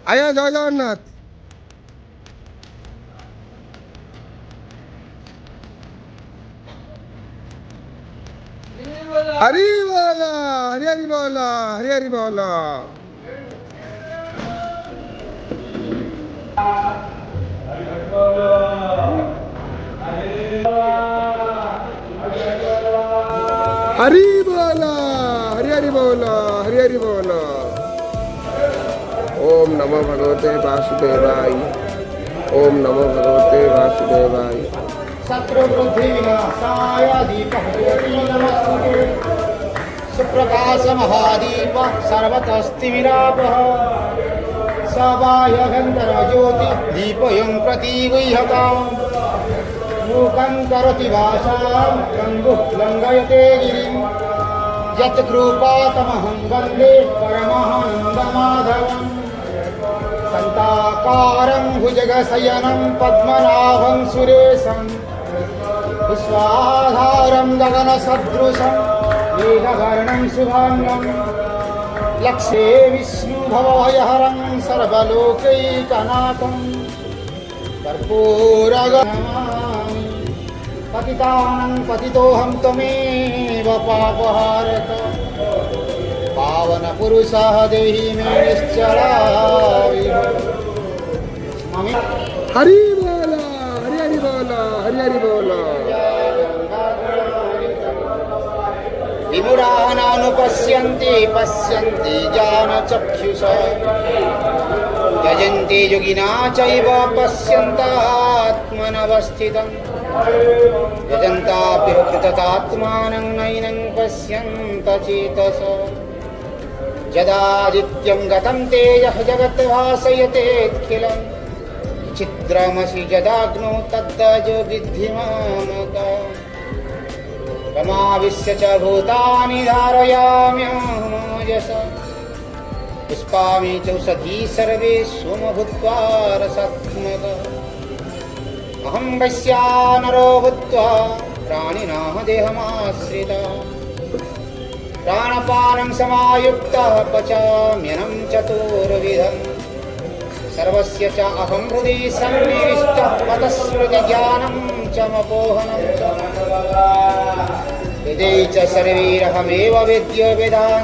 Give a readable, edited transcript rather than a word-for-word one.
আয়া জয় জগন্নাথ। हरी बोला, हरी हरी बोला, हरी हरी बोला। हरी बोला, हरी हरी बोला, हरी हरी बोला। ओम नमो भगवते वासुदेवाय, ओम नमो भगवते वासुदेवाय। शत्रुबुद्धि विनाशाय दीपः ज्योति नमस्ते। सुप्रकाश महादीप सर्वतस्तिमिरापः सबाह्यभ्यन्तर ज्योति दीपयं प्रतिगृह्यताम्। मूकं करोति वाचां गङ्गुः लङ्घयते गिरिं। यत् कृपातमहं वन्दे परमानन्दमाधवम्। शान्ताकारं भुजगशयनं पद्मनाभं सुरेशं। विश्वाधारं गगनसदृशं मेघवर्णं शुभाङ्गं। लक्ष्ये विष्णुभवभयहरं सर्वलोकैकनाथं। कर्पूरगणमामि पतितानं पतितोऽहं त्वमेव पापहारक। पावन पुरुषः देहि मे निश्चलावि। हरी बोला, हरी हरी बोला, हरी हरी बोला। विमुरानानुपश्यन्ति पश्यन्ति ज्ञानचक्षुषा। यजन्ति योगिना चैव पश्यन्तात्मनवस्थितम्। यजन्तापि कृततात्मानं नैनं पश्यन्त चेतसा। यदादित्यं गतं तेजः जगत् भासयतेऽखिलम्। चित्रमसि यदाग्नौ तद्दजो विद्धि मामकम्। समाविश्य च भूतानि धारयाम्यहमोजसा। पुष्पामि चौषधी सर्वे सोमभूत्वा रसात्मकः। अहं वैश्वानरो भूत्वा प्राणिनः देहमाश्रितः। प्राणपानं समायुक्तः पचाम्यन्नं चतुर्विधम्। सर्वस्य च अहं हृदि सन्निविष्टः पतस्मृतिज्ञानं च मपोहनं च। वेदै च सर्वैरहमेव वेद्यो वेदान्त